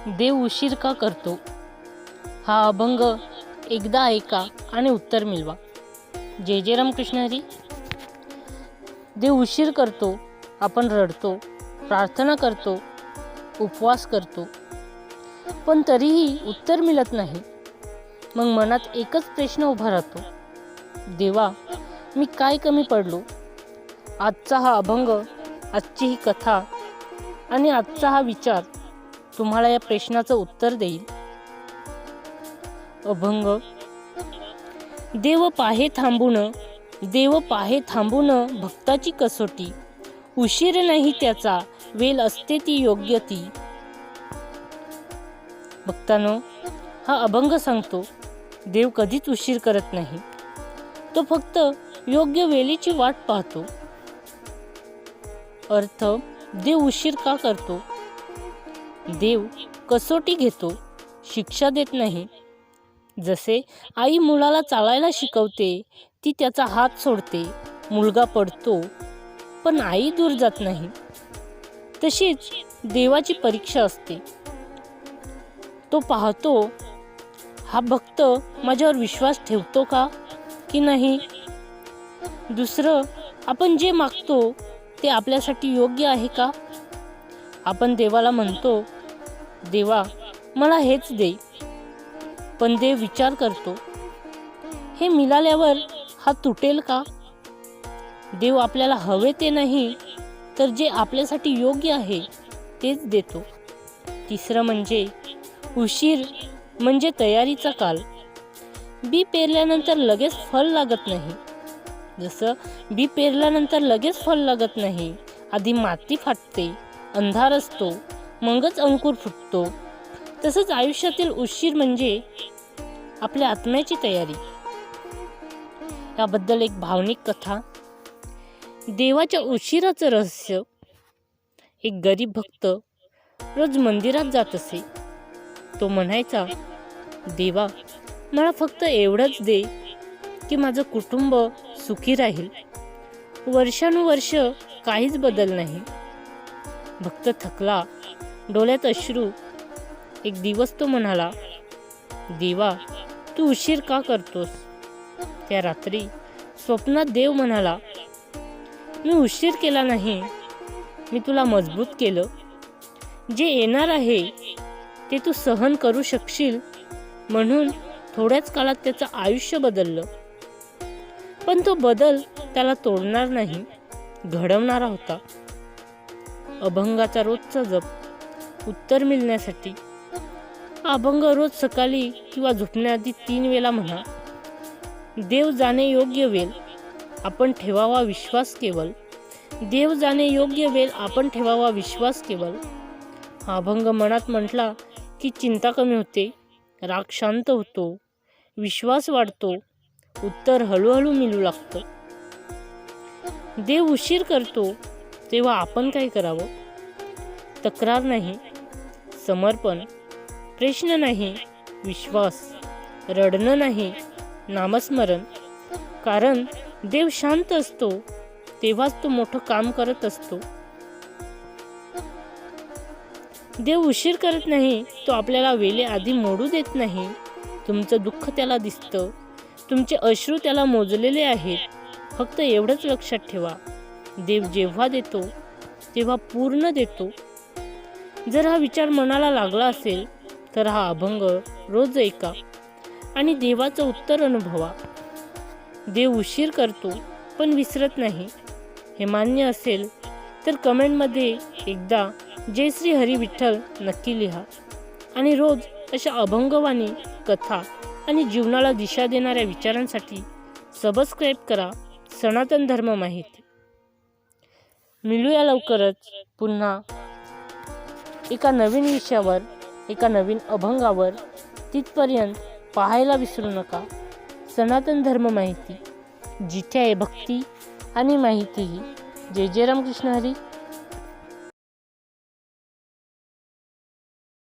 देव उशीर का करतो? हा अभंग एकदा ऐका आणि उत्तर मिळवा. जय जय रामकृष्ण हरी. देव उशीर करतो, आपण रडतो, प्रार्थना करतो, उपवास करतो, पण तरीही उत्तर मिळत नाही. मग मनात एकच प्रश्न उभा राहतो, देवा मी काय कमी पडलो? आजचा हा अभंग, आजची ही कथा आणि आजचा हा विचार तुम्हाला या प्रश्नाचं उत्तर देईल. अभंग. देव पाहे थांबून भक्ताची कसोटी, उशीर नाही त्याचा वेल असते ती योग्य ती. भक्तांनो, हा अभंग सांगतो देव कधीच उशीर करत नाही, तो फक्त योग्य वेळेची वाट पाहतो. अर्थ, देव उशीर का करतो? देव कसोटी घेतो, शिक्षा देत नाही. जसे आई मुलाला चालायला शिकवते, ती त्याचा हात सोडते, मुलगा पडतो, पण आई दूर जात नाही. तशीच देवाची परीक्षा असते. तो पाहतो, हा भक्त माझ्यावर विश्वास ठेवतो का की नाही. दुसरं, आपण जे मागतो ते आपल्यासाठी योग्य आहे का. आपण देवाला म्हणतो, देवा मला हेच दे, पण देव विचार करतो, हे मिळाल्यावर हा तुटेल का. देव आपल्याला हवे ते नाही, तर जे आपल्यासाठी योग्य आहे तेच देतो. तिसरं म्हणजे उशीर म्हणजे तयारीचा काल. बी पेरल्यानंतर लगेच फळ लागत नाही. जसं बी पेरल्यानंतर लगेच फळ लागत नाही, आधी माती फाटते, अंधार असतो, मगच अंकुर फुटतो. तसंच आयुष्यातील उशीर म्हणजे आपल्या आत्म्याची तयारी. याबद्दल एक भावनिक कथा. देवाच्या उशिराचं रहस्य. एक गरीब भक्त रोज मंदिरात जात असे. तो म्हणायचा, देवा मला फक्त एवढंच दे की माझं कुटुंब सुखी राहील. वर्षानुवर्ष काहीच बदल नाही. भक्त थकला, डोळ्यात अश्रू. एक दिवस तो म्हणाला, देवा तू उशीर का करतोस. त्या रात्री स्वप्नात देव म्हणाला, मी उशीर केला नाही, मी तुला मजबूत केलं. जे येणार आहे ते तू सहन करू शकशील, म्हणून थोड्याच काळात त्याचं आयुष्य बदललं. पण तो बदल त्याला तोडणार नाही, घडवणारा होता. अभंगाचा रोजचा जप. उत्तर मिळण्यासाठी अभंग रोज सकाळी किंवा झोपण्याआधी 3 वेळा म्हणा. देव जाणे योग्य वेळ, आपण ठेवावा विश्वास केवळ. देव जाणे योग्य वेळ, आपण ठेवावा विश्वास केवळ. हा अभंग मनात म्हटला की चिंता कमी होते, राग शांत होतो, विश्वास वाढतो, उत्तर हळूहळू मिळू लागतं. देव उशीर करतो तेव्हा आपण काय करावं. तक्रार नाही, समर्पण. प्रश्न नाही, विश्वास. रडणं नाही, नामस्मरण. कारण देव शांत असतो तेव्हाच तो मोठं काम करत असतो. देव उशीर करत नाही, तो आपल्याला वेळेआधी मोडू देत नाही. तुमचं दुःख त्याला दिसतं, तुमचे अश्रू त्याला मोजलेले आहेत. फक्त एवढंच लक्षात ठेवा, देव जेव्हा देतो तेव्हा पूर्ण देतो. जर हा विचार मनाला लागला असेल तर हा अभंग रोज ऐका आणि देवाचं उत्तर अनुभवा. देव उशीर करतो पण विसरत नाही, हे मान्य असेल तर कमेंटमध्ये एकदा जय श्री हरी विठ्ठल नक्की लिहा. आणि रोज अशा अभंगवाणी, कथा आणि जीवनाला दिशा देणाऱ्या विचारांसाठी सबस्क्राईब करा सनातन धर्म माहिती. मिळूया लवकरच पुन्हा एका नवीन विषयावर, एका नवीन अभंगावर. तिथपर्यंत पाहायला विसरू नका सनातन धर्म माहिती, जिथे आहे भक्ती आणि माहितीही. जय जय रामकृष्ण हरी.